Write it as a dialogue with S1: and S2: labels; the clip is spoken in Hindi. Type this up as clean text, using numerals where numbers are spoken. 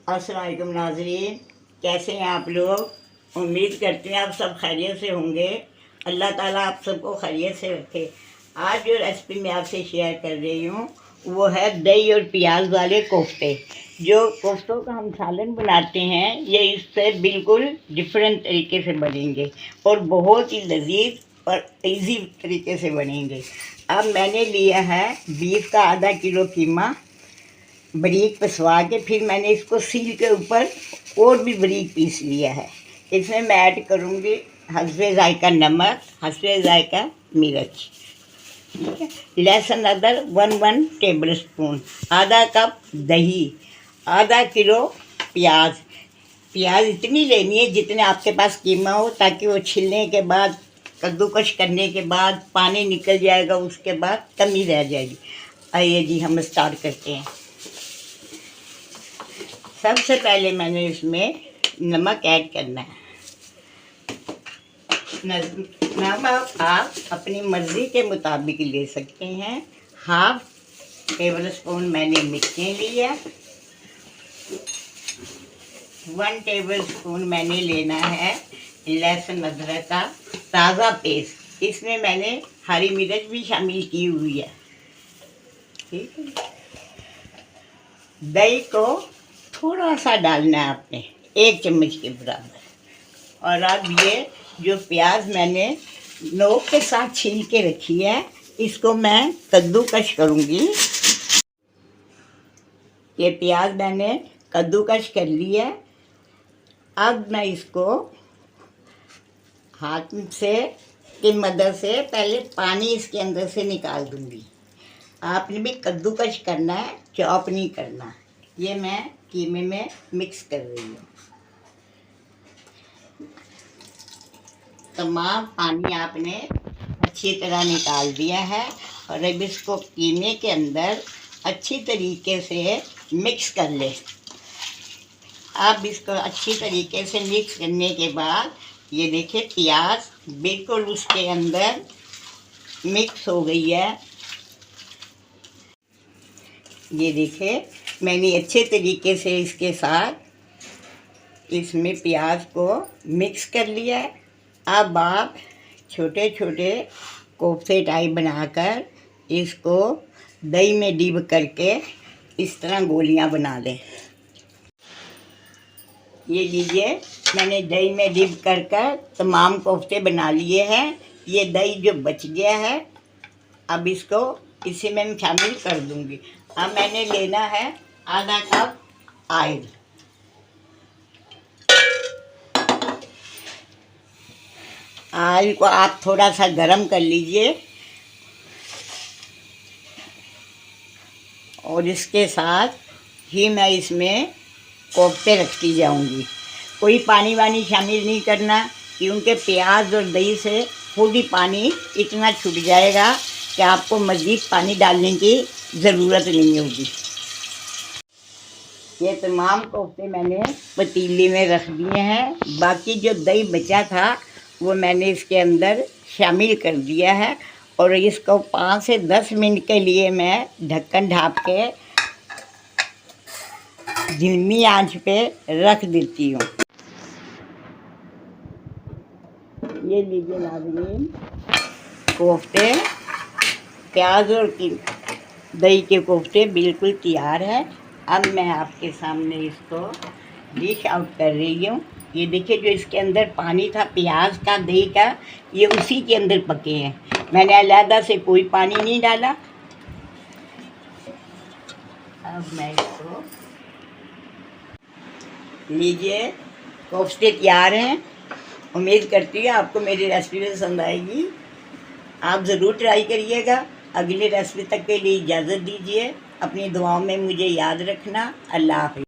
S1: अस्सलाम वालेकुम नाज़रीन, कैसे हैं आप लोग। उम्मीद करते हैं आप सब खैरियत से होंगे। अल्लाह ताला आप सबको खैरियत से रखे। आज जो रेसिपी मैं आपसे शेयर कर रही हूँ वो है दही और प्याज वाले कोफ्ते। जो कोफ्तों का हम सालन बनाते हैं ये इससे बिल्कुल डिफरेंट तरीके से बनेंगे और बहुत ही लजीज और इजी तरीके से बनेंगे। अब मैंने लिया है बीफ का आधा किलो कीमा, बारीक पिसवा के फिर मैंने इसको सील के ऊपर और भी बारीक पीस लिया है। इसमें मैं ऐड करूँगी हस्बे ज़ायका नमक, हस्बे ज़ायका मिर्च, ठीक है। लहसुन अदरक 1 टेबल स्पून, आधा कप दही, आधा किलो प्याज। प्याज इतनी लेनी है जितने आपके पास कीमा हो, ताकि वो छिलने के बाद, कद्दूकश करने के बाद पानी निकल जाएगा, उसके बाद कमी रह जाएगी। आइए जी हम स्टार्ट करते हैं। सबसे पहले मैंने इसमें नमक ऐड करना है। नमक आप अपनी मर्ज़ी के मुताबिक ले सकते हैं। 1/2 टेबल स्पून मैंने मिर्चें लिया, 1 टेबल स्पून मैंने लेना है लहसुन अदरक का ताज़ा पेस्ट। इसमें मैंने हरी मिर्च भी शामिल की हुई है, ठीक है। दही को थोड़ा सा डालना है आपने, 1 चम्मच के बराबर। और अब ये जो प्याज मैंने नोक के साथ छील के रखी है, इसको मैं कद्दूकश करूँगी। ये प्याज मैंने कद्दूकश कर लिया है। अब मैं इसको हाथ से की मदद से पहले पानी इसके अंदर से निकाल दूँगी। आपने भी कद्दूकश करना है, चॉप नहीं करना। ये मैं कीमे में मिक्स कर रही हूँ। तमाम पानी आपने अच्छी तरह निकाल दिया है और अब इसको कीमे के अंदर अच्छी तरीके से मिक्स कर ले। अब इसको अच्छी तरीके से मिक्स करने के बाद ये देखिए प्याज बिल्कुल उसके अंदर मिक्स हो गई है। ये देखिए मैंने अच्छे तरीके से इसके साथ इसमें प्याज को मिक्स कर लिया है। अब आप छोटे छोटे कोफ्ते टाइप बनाकर इसको दही में डिप करके इस तरह गोलियां बना लें। ये लीजिए मैंने दही में डिप कर तमाम कोफ्ते बना लिए हैं। ये दही जो बच गया है अब इसको इसी में मैं शामिल कर दूंगी। अब मैंने लेना है आधा कप ऑयल। ऑयल को आप थोड़ा सा गरम कर लीजिए और इसके साथ ही मैं इसमें कोफ्ते रखती जाऊंगी। कोई पानी वानी शामिल नहीं करना, क्योंकि प्याज और दही से खुद ही पानी इतना छूट जाएगा कि आपको मज़ीद पानी डालने की ज़रूरत नहीं होगी। ये तमाम कोफ्ते मैंने पतीले में रख दिए हैं। बाकी जो दही बचा था वो मैंने इसके अंदर शामिल कर दिया है और इसको 5 से 10 मिनट के लिए मैं ढक्कन ढाँप के धीमी आंच पे रख देती हूँ। ये लीजिए नाज़रीन, कोफ्ते प्याज और दही के कोफ्ते बिल्कुल तैयार है। अब मैं आपके सामने इसको डिश आउट कर रही हूँ। ये देखिए जो इसके अंदर पानी था प्याज का, दही का, ये उसी के अंदर पके हैं। मैंने अलहदा से कोई पानी नहीं डाला। अब मैं इसको लीजिए, कोफ्ते तैयार हैं। उम्मीद करती हूँ आपको मेरी रेसिपी पसंद आएगी। आप ज़रूर ट्राई करिएगा। अगली रेसिपी तक के लिए इजाज़त दीजिए। अपनी दुआओं में मुझे याद रखना। अल्लाह हाफ़िज़।